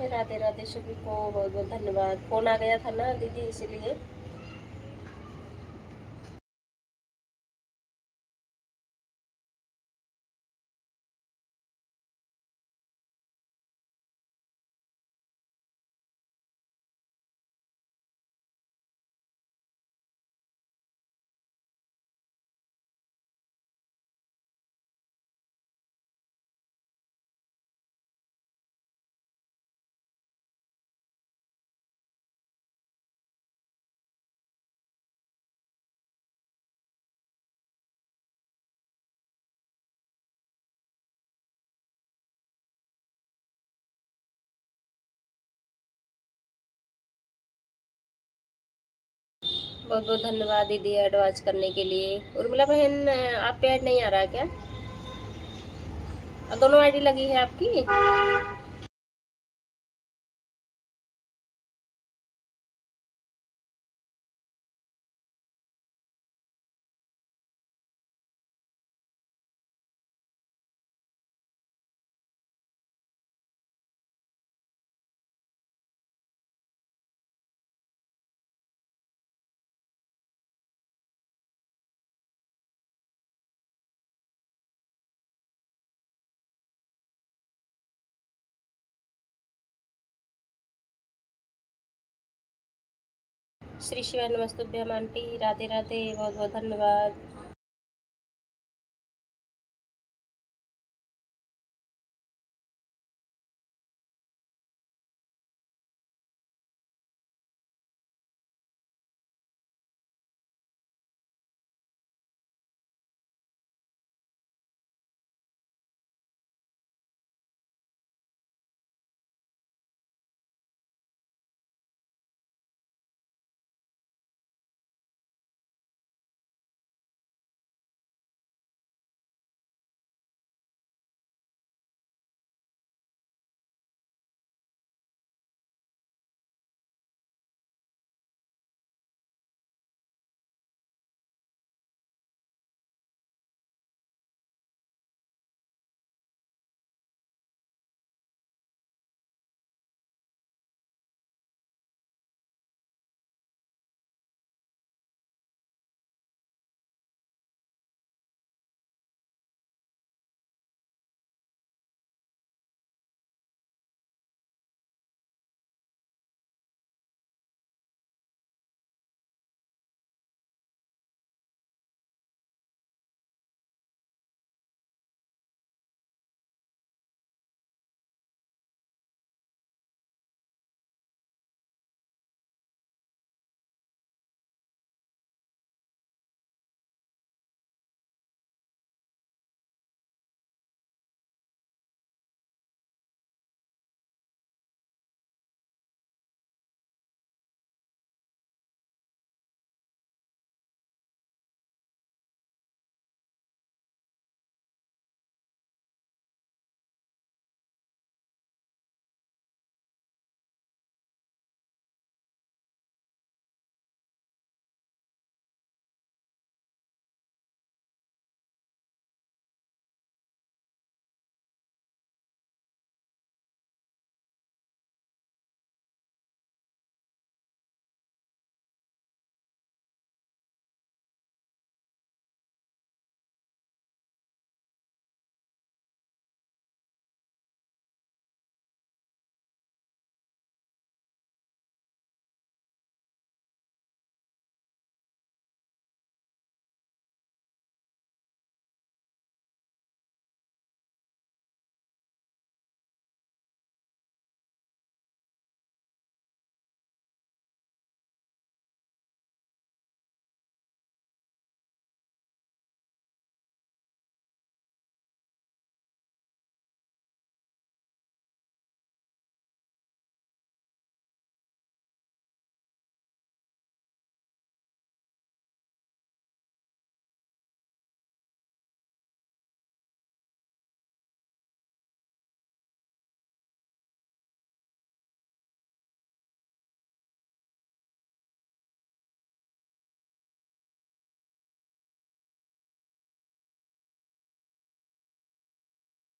राधे राधे सभी को बहुत बहुत धन्यवाद। फोन आ गया था ना दीदी, इसीलिए। बहुत बहुत धन्यवाद दीदी एडवांस करने के लिए। उर्मिला बहन, आप पे ऐड नहीं आ रहा है क्या? दोनों आईडी लगी है आपकी? श्री शिवाय नमस्तुभ्यम आंटी, राधे राधे, बहुत बहुत धन्यवाद।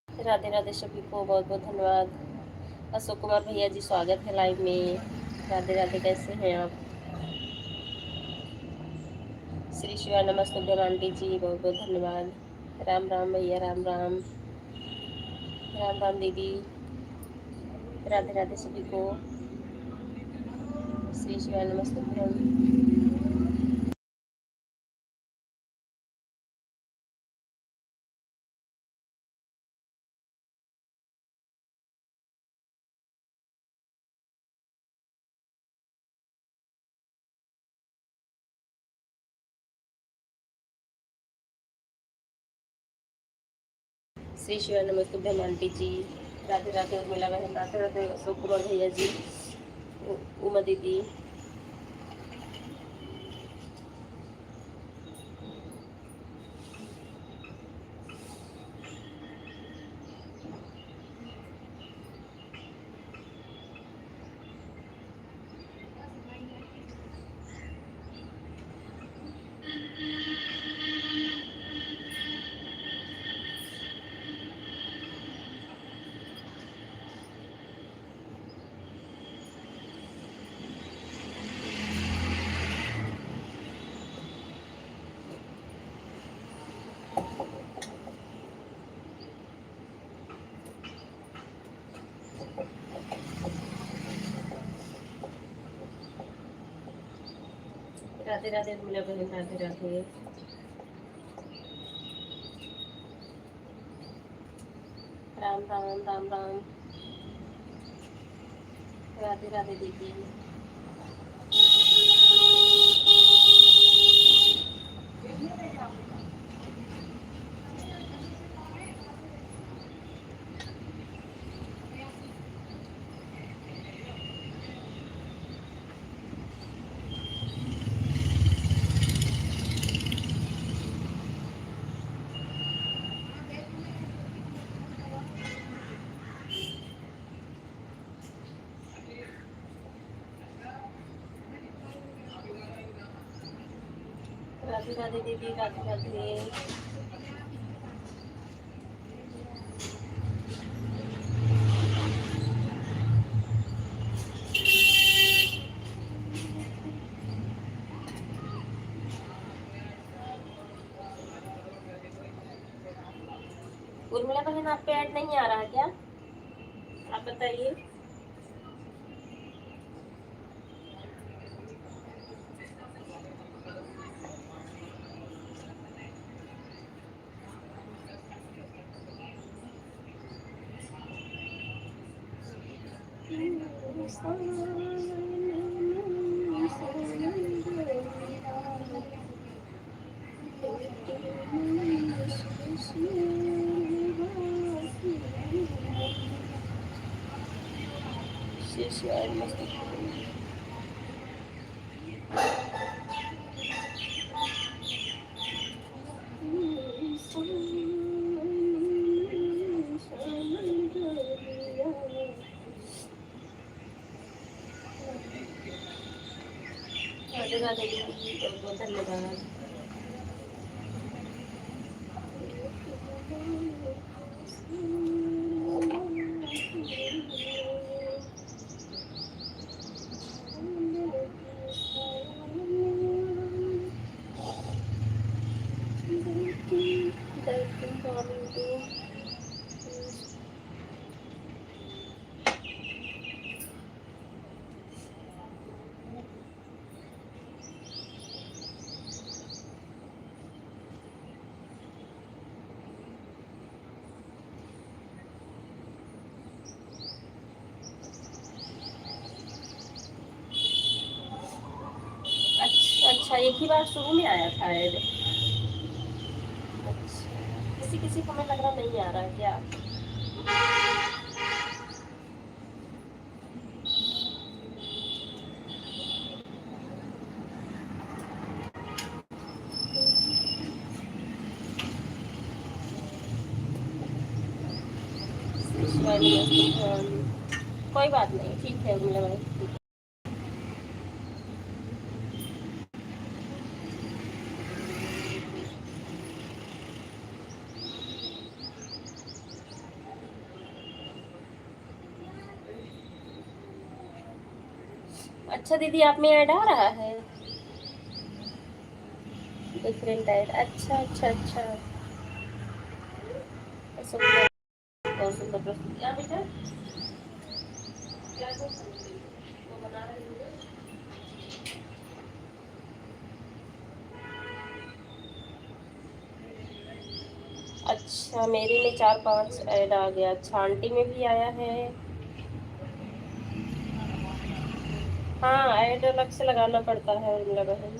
राधे राधे सभी को बहुत बहुत धन्यवाद। अशोक कुमार भैया जी स्वागत है लाइव में। राधे राधे, कैसे हैं आप? श्री शिवा नमस्तुभ्यम आंटी जी, बहुत बहुत धन्यवाद। राम राम भैया, राम राम। राम राम दीदी। राधे राधे सभी को। श्री शिवा नमस्तुभ्यम। श्री शिवा नमस्तुभ्यम आंटी जी। राधे राधे उर्मिला बहन, राधे राधे अशोक कुमार भैया जी, उमा दीदी। राधे राधे उर्मिला बहन, राधे राधे। राम राम, राम राम। राधे राधे दीदी। राधे राधे दीदी, राधे राधे। उर्मिला बहन, आप पे ऐड नहीं आ रहा क्या? आप बताइए। राधे राधे दीदी, बहुत बहुत धन्यवाद। अच्छा, एक ही बार शुरू में आया था ऐड? किसी किसी को हमें लग रहा नहीं आ रहा है क्या? कोई बात नहीं, ठीक है उर्मिला भाई। अच्छा दीदी, आप में ऐड आ रहा है डिफरेंट ऐड? अच्छा अच्छा अच्छा। अशोक कुमार बहुत सुंदर प्रस्तुति। क्या बेटा, क्या वो बना रही हूँ? अच्छा, मेरे में 4-5 ऐड आ गया। अच्छा, आंटी में भी आया है। हाँ, ऐड अलग से लगाना पड़ता है उर्मिला बहन।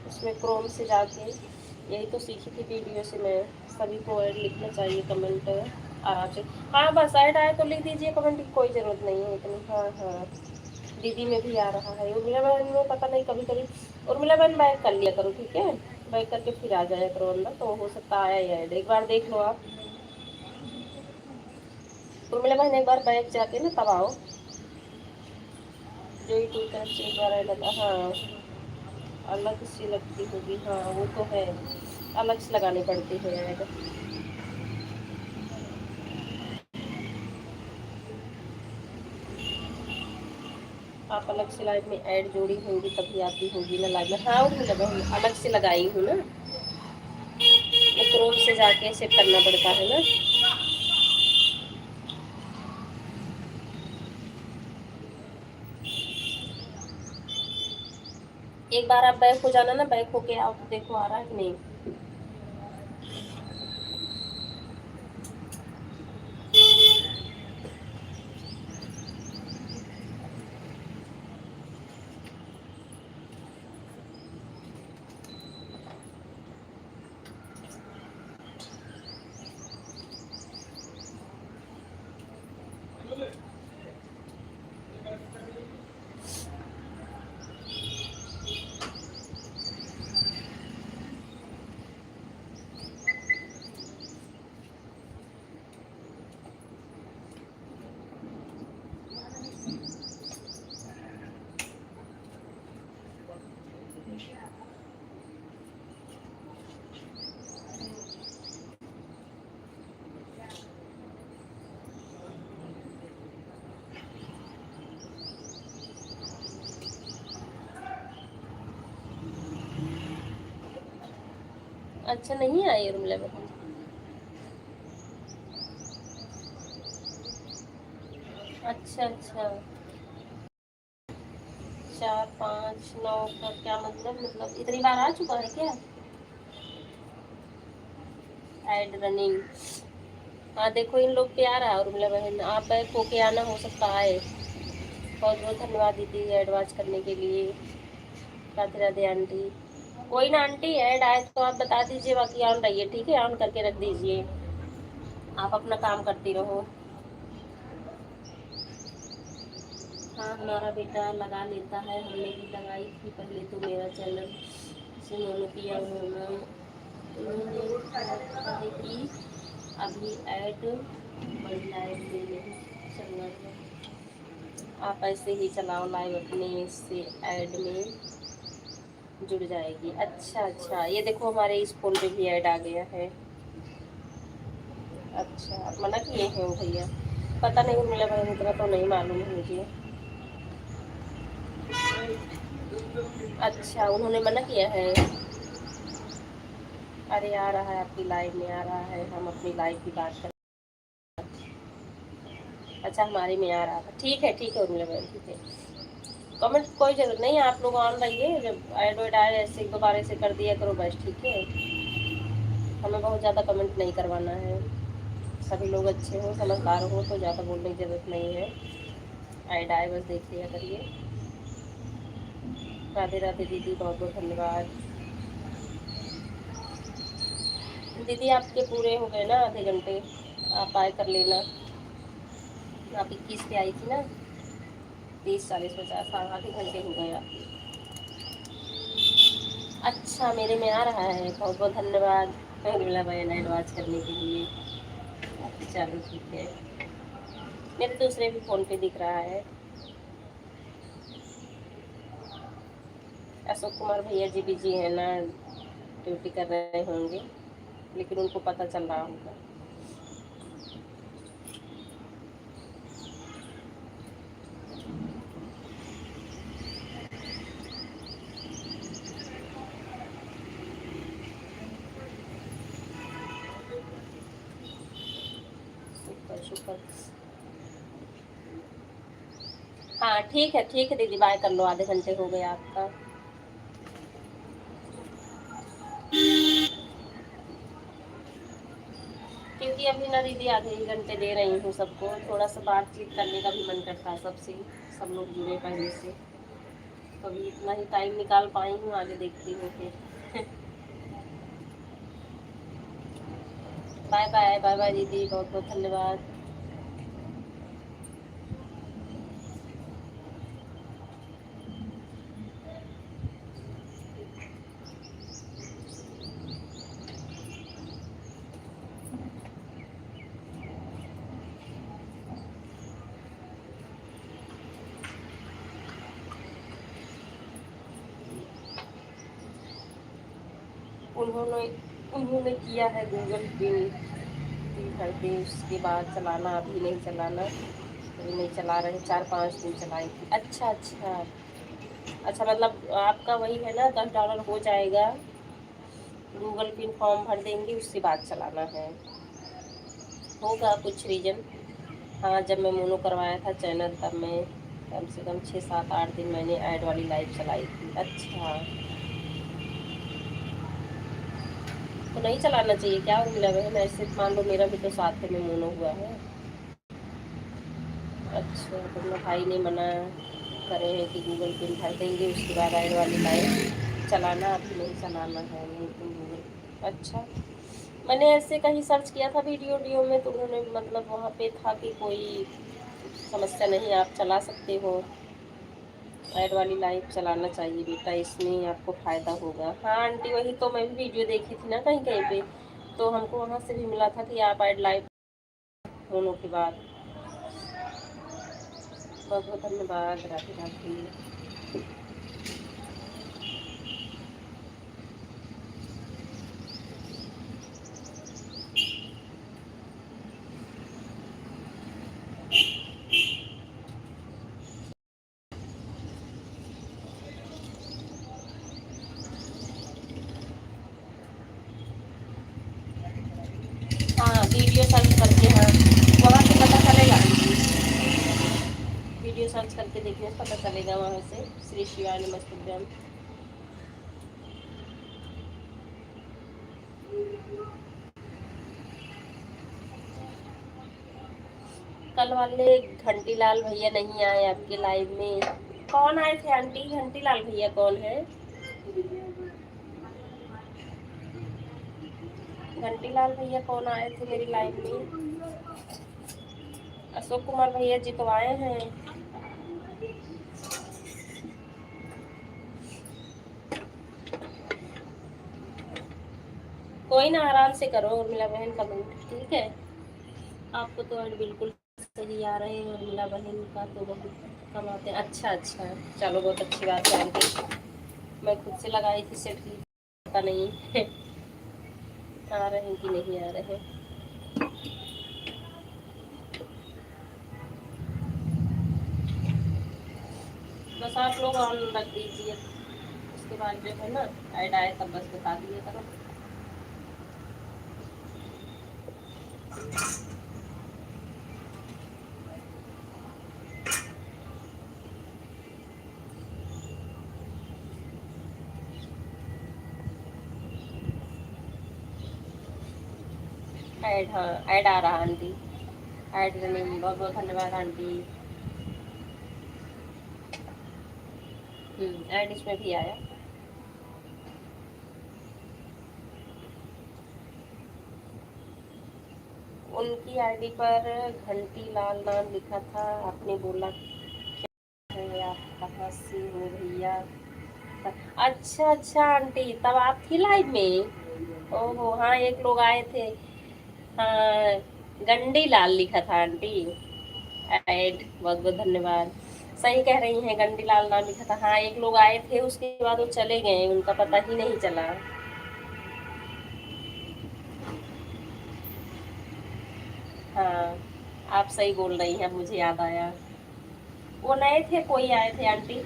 उसमें क्रोम से जाके, यही तो सीखी थी वीडियो से मैं। सभी को ऐड लिखना चाहिए, कमेंट आराम से। हाँ बस, ऐड आए तो लिख दीजिए कमेंट की, कोई ज़रूरत नहीं है इतनी। हाँ हाँ, दीदी में भी आ रहा है। उर्मिला बहन में पता नहीं, कभी कभी। उर्मिला बहन बैक कर लिया करो, ठीक है? बैक करके फिर आ जाया करो अंदर, तो हो सकता आया ही ऐड। एक बार देख लो आप। उर्मिला बहन एक बार बैक जाके ना तब आओ। जो यूट्यूब तरफ से एक बार ऐड आता, हाँ। अलग सी लगती होगी, हाँ वो तो है। अलग से लगानी पड़ती है ऐड। आप अलग से लाइव में ऐड जोड़ी होंगी तभी आती होगी ना लाइव में। हाँ उर्मिला बहन, अलग से लगाई हूँ ना। वो क्रोम से जाके सेट करना पड़ता है ना। एक बार आप बैक हो जाना ना, बैक होके आप देखो आ रहा है कि नहीं। अच्छा, नहीं आई उर्मिला बहन? अच्छा अच्छा। 4 5 9 का क्या मतलब इतनी बार आ चुका है क्या ऐड रनिंग? हाँ देखो, इन लोग पे आ रहा है उर्मिला बहन। आप बैक होके आना, हो सकता आए। बहुत बहुत धन्यवाद दीदी एडवांस करने के लिए। राधे राधे आंटी। कोई ना आंटी, ऐड आए तो आप बता दीजिए, बाकी ऑन रहिए, ठीक है? ऑन करके रख दीजिए, आप अपना काम करती रहो। हाँ, हमारा बेटा लगा लेता है, हमने भी लगाई थी पहले तो मेरा चैनल। जिन्होंने किया उन्होंने कहा है कि अभी ऐड बड़ी लाइव में नहीं चलना है। आप ऐसे ही चलाओ लाइव, अपने से ऐड में जुड़ जाएगी। अच्छा अच्छा, ये देखो हमारे इस फोन पे भी ऐड आ गया है। अच्छा, आप मना किए हैं भैया? पता नहीं उर्मिला बहन, इतना तो नहीं मालूम है मुझे। अच्छा, उन्होंने मना किया है। अरे आ रहा है, आपकी लाइव में आ रहा है, हम अपनी लाइव की बात कर। अच्छा, हमारे में आ रहा था। ठीक है उर्मिला बहन, ठीक है। कमेंट कोई जरूरत नहीं है, आप लोग ऑन रहिए। जब ऐड वैड आए ऐसे एक दो बार ऐसे कर दिया करो बस, ठीक है? हमें बहुत ज़्यादा कमेंट नहीं करवाना है। सभी लोग अच्छे हो, समझदार हो, तो ज़्यादा बोलने की ज़रूरत नहीं है। ऐड आए बस देख लिया करिए। राधे राधे दीदी, बहुत बहुत धन्यवाद। दीदी आपके पूरे हो गए ना आधे घंटे, आप आए कर लेना। आप 21 पे आई थी ना? 30 40 50, हाँ आधे घंटे हो गए आपके। अच्छा, मेरे में आ रहा है, बहुत बहुत धन्यवाद उर्मिला बहन एडवांस करने के लिए। चलो ठीक है, मेरे दूसरे भी फ़ोन पे दिख रहा है। अशोक कुमार भैया जी बिजी है ना, ड्यूटी कर रहे होंगे, लेकिन उनको पता चल रहा होगा। शुक्र। हाँ ठीक है दीदी, बाय कर लो, आधे घंटे हो गए आपका। क्योंकि अभी ना दीदी आधे ही घंटे दे रही हूँ सबको, थोड़ा सा बातचीत करने का भी मन करता है सबसे, सब लोग जुड़े पहले से, तो अभी इतना ही टाइम निकाल पाई हूँ, आगे देखती हूँ फिर। बाय बाय, बाय बाय दीदी, बहुत बहुत धन्यवाद। उन्होंने उन्होंने किया है गूगल पे 3 घंटे, उसके बाद चलाना, अभी नहीं चलाना, अभी नहीं चला रहे, 4-5 दिन चलाई थी। अच्छा अच्छा अच्छा, मतलब आपका वही है ना, $10 हो जाएगा, गूगल पिन फॉर्म भर देंगे, उसके बाद चलाना है, होगा कुछ रीजन। हाँ, जब मैं मोनो करवाया था चैनल, तब मैं कम से कम 6-7-8 दिन मैंने ऐड वाली लाइव चलाई थी। अच्छा, तो नहीं चलाना चाहिए क्या उर्मिला बहन? ऐसे मान लो मेरा भी तो साथ में मोनो हुआ है। अच्छा, तो मेरा भाई ने मना करे हैं कि गूगल पिन भर देंगे, उसके बाद ऐड वाली लाइव चलाना, अभी नहीं चलाना है, नहीं तो गूगल। अच्छा, मैंने ऐसे कहीं सर्च किया था वीडियो वीडियो में, तो उन्होंने मतलब वहाँ पे था कि कोई समस्या नहीं, आप चला सकते हो, ऐड वाली लाइव चलाना चाहिए बेटा, इसमें आपको फ़ायदा होगा। हाँ आंटी, वही तो मैं भी वीडियो देखी थी ना कहीं कहीं पे, तो हमको वहाँ से भी मिला था कि आप ऐड लाइव होने के बाद। बहुत बहुत धन्यवाद, राधे राधे। हाँ, वीडियो सर्च करके, हाँ वहाँ से पता चलेगा आंटी, वीडियो सर्च करके देखने से पता चलेगा, वहाँ से श्री शिवाय नमस्तुभ्यम। कल वाले घंटी लाल भैया नहीं आए आपके लाइव में। कौन आए थे आंटी? घंटी लाल भैया कौन है? घंटी लाल भैया कौन आए थे मेरी लाइव में? अशोक कुमार भैया जी तो आए हैं। कोई ना, आराम से करो उर्मिला बहन कमेंट, ठीक है? आपको तो ऐड बिल्कुल सही आ रहे हैं, उर्मिला बहन का तो बहुत कम आते हैं। अच्छा अच्छा, चलो बहुत अच्छी बात है आंटी, मैं खुद से लगाई थी सेट की, पता नहीं आ रहे हैं कि नहीं आ रहे हैं। बस आप लोग ऑन रख दीजिए, उसके बाद जो है ना ऐड आए तब बस बता दिया करो। ऐड, हाँ ऐड आ रहा आंटी, ऐड रनिंग, बहुत बहुत धन्यवाद आंटी। ऐड इसमें भी आया। उनकी आईडी पर घंटी लाल नाम लिखा था, आपने बोला है आप कहाँ से हो भैया? अच्छा अच्छा आंटी, तब आप थी लाइव में? ओहो हाँ, एक लोग आए थे, हाँ गंडी लाल लिखा था आंटी, ऐड, बहुत बहुत धन्यवाद। सही कह रही हैं, गंडी लाल नाम लिखा था। हाँ, एक लोग आए थे, उसके बाद वो चले गए, उनका पता ही नहीं चला। हाँ, आप सही बोल रही हैं, अब मुझे याद आया, वो नए थे, कोई आए थे आंटी।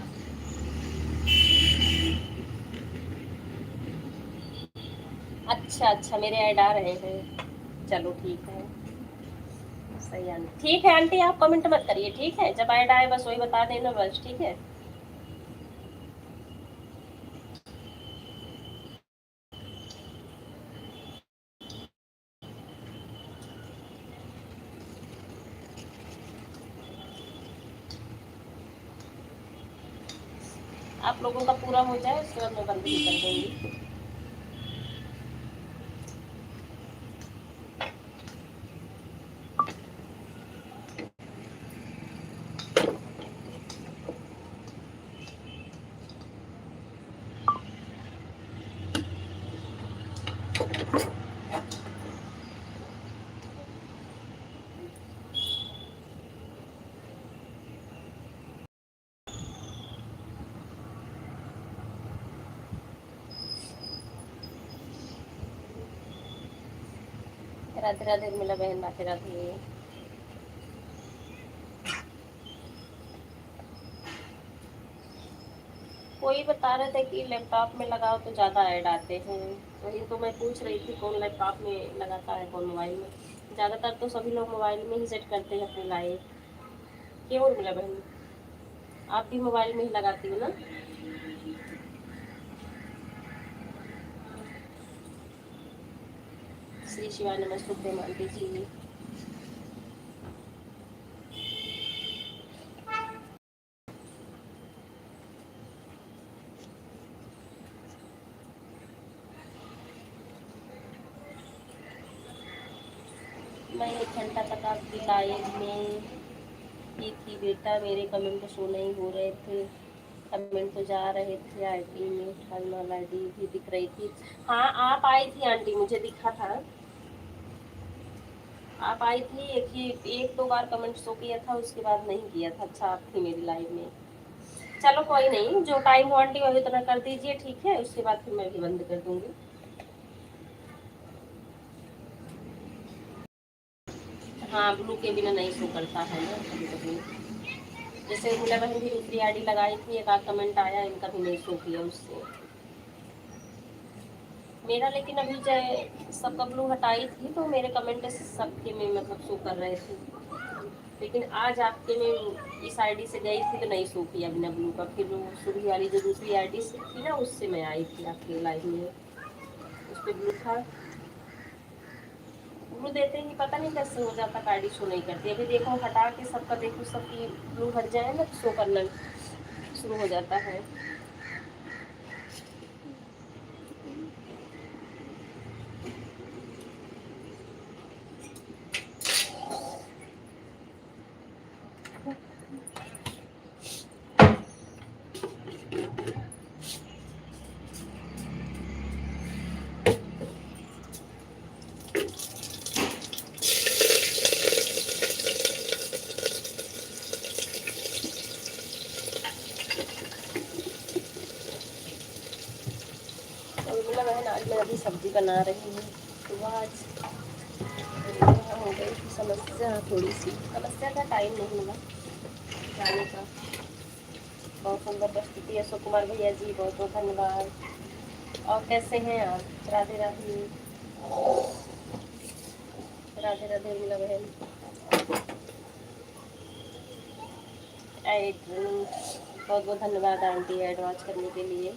अच्छा अच्छा, मेरे ऐड आ रहे हैं, चलो ठीक है। सही आंटी, ठीक है आंटी, आप कमेंट मत करिए, ठीक है, जब ऐड आए बस वही बता देना बस, ठीक है। आप लोगों का पूरा हो जाए उसके बाद मैं बंद भी कर दूंगी। राधे राधे मिला बहन, राधे राधे। कोई बता रहे थे कि लैपटॉप में लगाओ तो ज़्यादा ऐड आते हैं, वही तो मैं पूछ रही थी कौन लैपटॉप में लगाता है कौन मोबाइल में। ज़्यादातर तो सभी लोग मोबाइल में ही सेट करते हैं अपने लाइव। क्यों उर्मिला बहन, आप भी मोबाइल में ही लगाती हो ना? श्री शिवाय नमस्ते मानती जी। मैं 1 घंटा तक आपकी लाइव में ही थी बेटा, मेरे कमेंट शो नहीं हो रहे थे, कमेंट तो जा रहे थे, आईडी में हरमल आईडी भी दिख रही थी। हाँ आप आई थी आंटी, मुझे दिखा था आप आई थी, एक दो बार कमेंट शो किया था, उसके बाद नहीं किया था। अच्छा आप थी मेरी लाइव में। चलो कोई नहीं, जो टाइम हो आंटी वही उतना कर दीजिए, ठीक है, उसके बाद फिर मैं भी बंद कर दूंगी। हाँ ब्लू के बिना नहीं शो करता है ना कभी कभी। जैसे उर्मिला बहन भी दूसरी आईडी लगाई थी, एक आध कमेंट आया, इनका भी नहीं शो किया उससे। मेरा लेकिन अभी जो सबका ब्लू हटाई थी तो मेरे कमेंट सबके में मतलब शो कर रहे थे, लेकिन आज आपके में इस आईडी से गई थी तो नहीं शो किया बिना ब्लू का। फिर वो सुबह वाली जो दूसरी आईडी से थी ना, उससे मैं आई थी आपके लाइव में, उस पर ब्लू था। ब्लू देते ही पता नहीं कैसे हो जाता, आईडी शो नहीं करती। अभी देखो हटा के सबका देखो, सबकी ब्लू हट जाए ना तो शो करना शुरू हो जाता है। बहन आज मैं अभी सब्जी बना रही हूँ, सुबह आज हो गई थी समस्या, थोड़ी सी समस्या का टाइम नहीं मिला जाने का। बहुत सुंदर प्रस्तुति अशोक कुमार भैया जी, बहुत बहुत धन्यवाद। और कैसे हैं आप? राधे राधे। राधे राधे उर्मिला बहन। बहुत बहुत धन्यवाद आंटी एडवांस करने के लिए।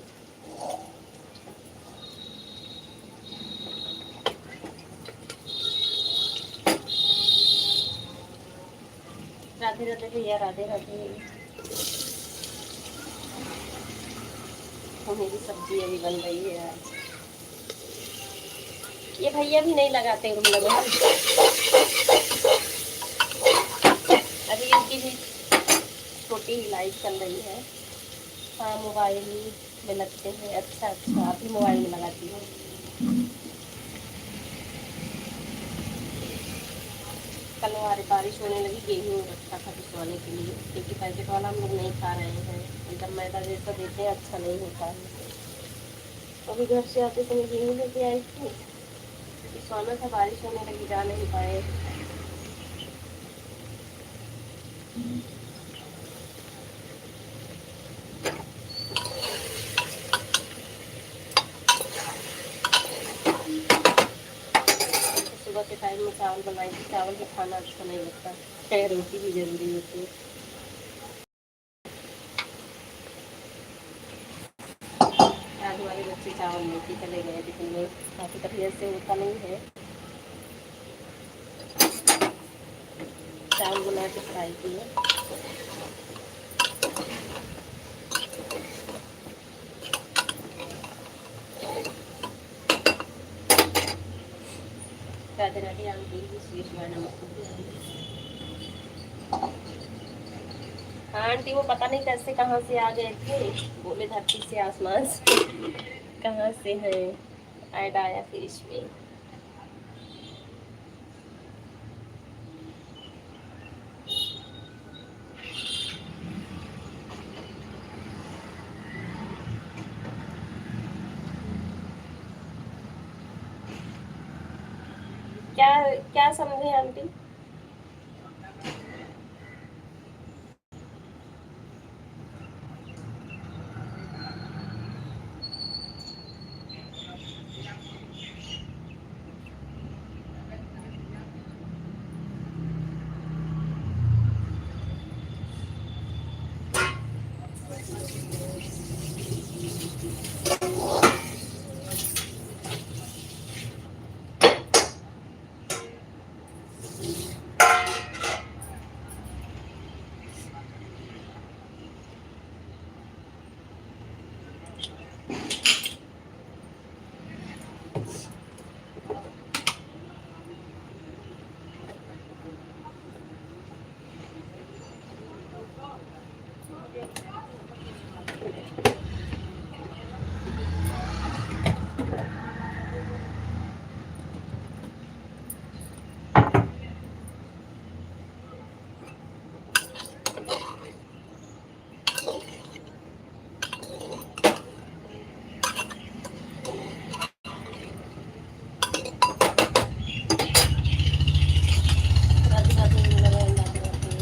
राधे राधे भैया, राधे राधे। मेरी सब्जी अभी बन रही है आज। ये भैया भी नहीं लगाते उर्मिला बहन, अभी इनकी भी छोटी ही लाइट चल रही है। हाँ मोबाइल में लगते हैं। अच्छा अच्छा, आप भी मोबाइल में लगाती हो। कल हमारे बारिश होने लगी, गेहूँ रखा था पिसवाने के लिए, क्योंकि पैकेट वाला हम लोग नहीं खा रहे हैं, एकदम मैदा जैसा देते हैं, अच्छा नहीं होता है। तो अभी घर से आते समय गेहूँ लेके आई थी, पिसवाना था, बारिश होने लगी, जा नहीं पाए। सुबह के टाइम में चावल बनाई थी, चावल भी खाना अच्छा नहीं लगता है, रोटी भी जरूरी होती है। आज हमारे बच्चे चावल लेके चले गए टिफिन में, काफ़ी तबीयत से होता नहीं है। चावल बना के फ्राई किए। राधे राधे आंटी, श्री शिवाय नमस्ते। हाँ आंटी, वो पता नहीं कैसे कहाँ से आ गए थे, बोले धरती से आसमान से कहाँ से है, ऐड आया फिर इसमें। क्या क्या समझे आंटी? राधे राधे वृंदावन, राधे राधे।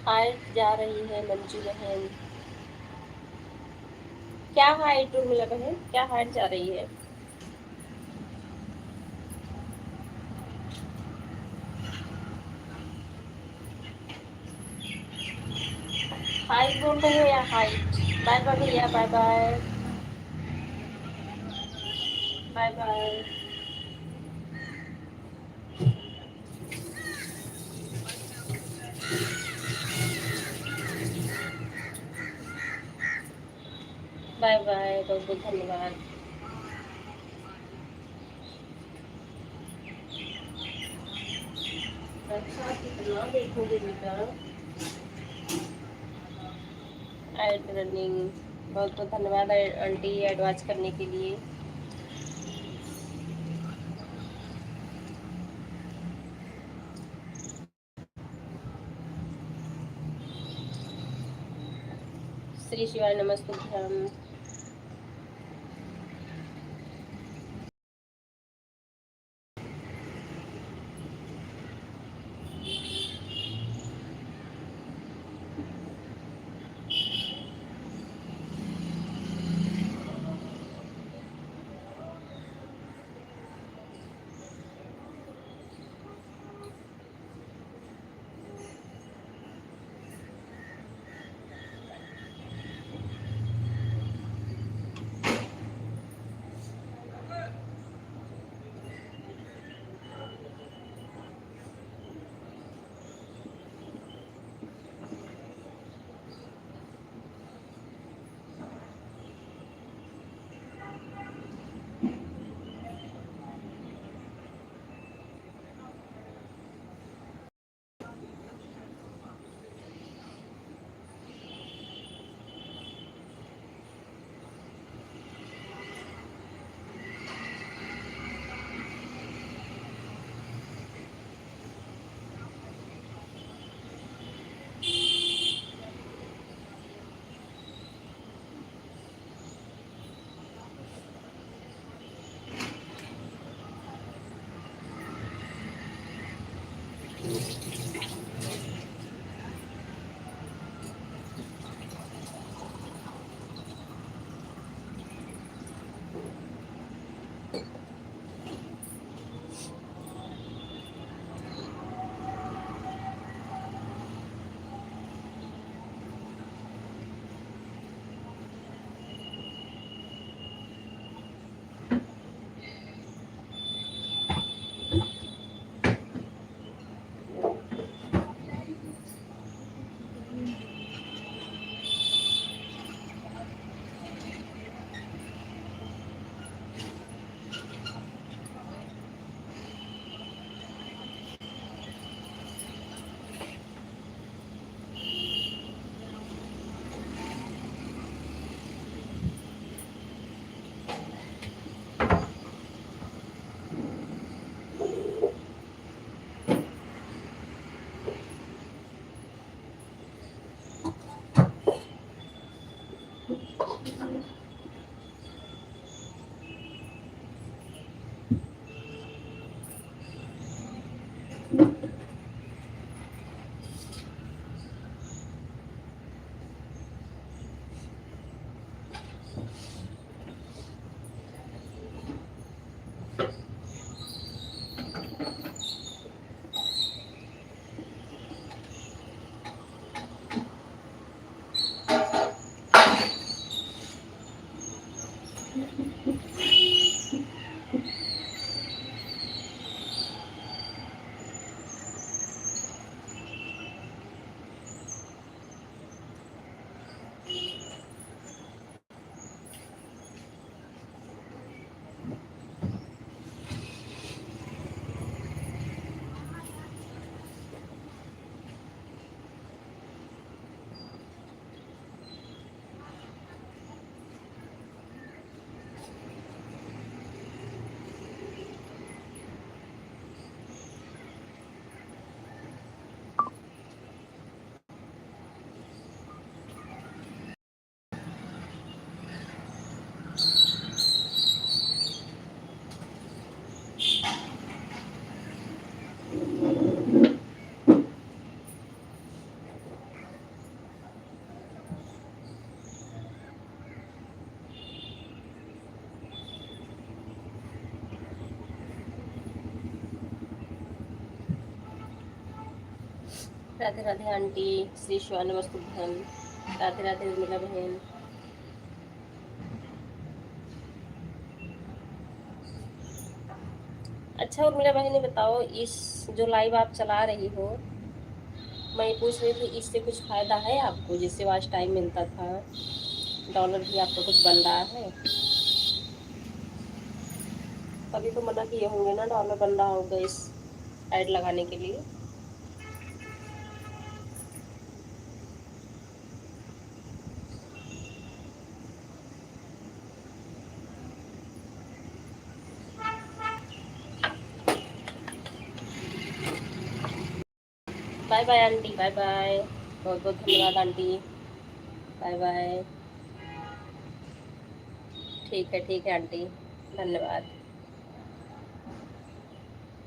हाइट जा रही है मंजू बहन। क्या हाइट उर्मिला बहन, क्या हाइट जा रही है? हाइट बोल रहे हो या हाइट? बाय बाय भैया, bye bye, bye bye. Bye bye, बहुत बहुत धन्यवाद। अच्छा, कितना देखोगे बेटा? एड रनिंग, बहुत बहुत धन्यवाद आंटी एडवाइस करने के लिए। श्री शिवाय नमस्तुभ्यम। राधे राधे आंटी, श्री शिवान वस्तुभ्यम। राधे राधे उर्मिला बहन। अच्छा उर्मिला बहन ये बताओ, इस जो लाइव आप चला रही हो, मैं पूछ रही थी इससे कुछ फायदा है आपको? जिससे वॉच टाइम मिलता था, डॉलर भी आपका कुछ बन रहा है? तभी तो मना किए होंगे ना, डॉलर बन रहा होगा इस ऐड लगाने के लिए। बाय बाय आंटी, बाय बाय। बहुत बहुत धन्यवाद आंटी, बाय बाय। ठीक है आंटी, धन्यवाद।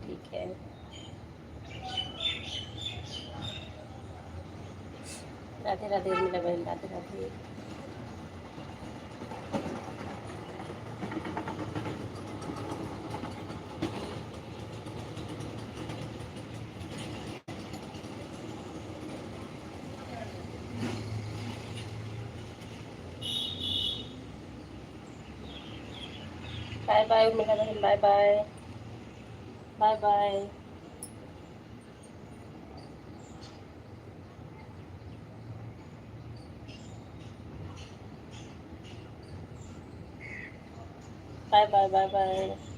ठीक है। राधे राधे उर्मिला बहन, राधे राधे। बाय बाय उर्मिला बहन, bye bye, bye bye. Bye bye, bye bye.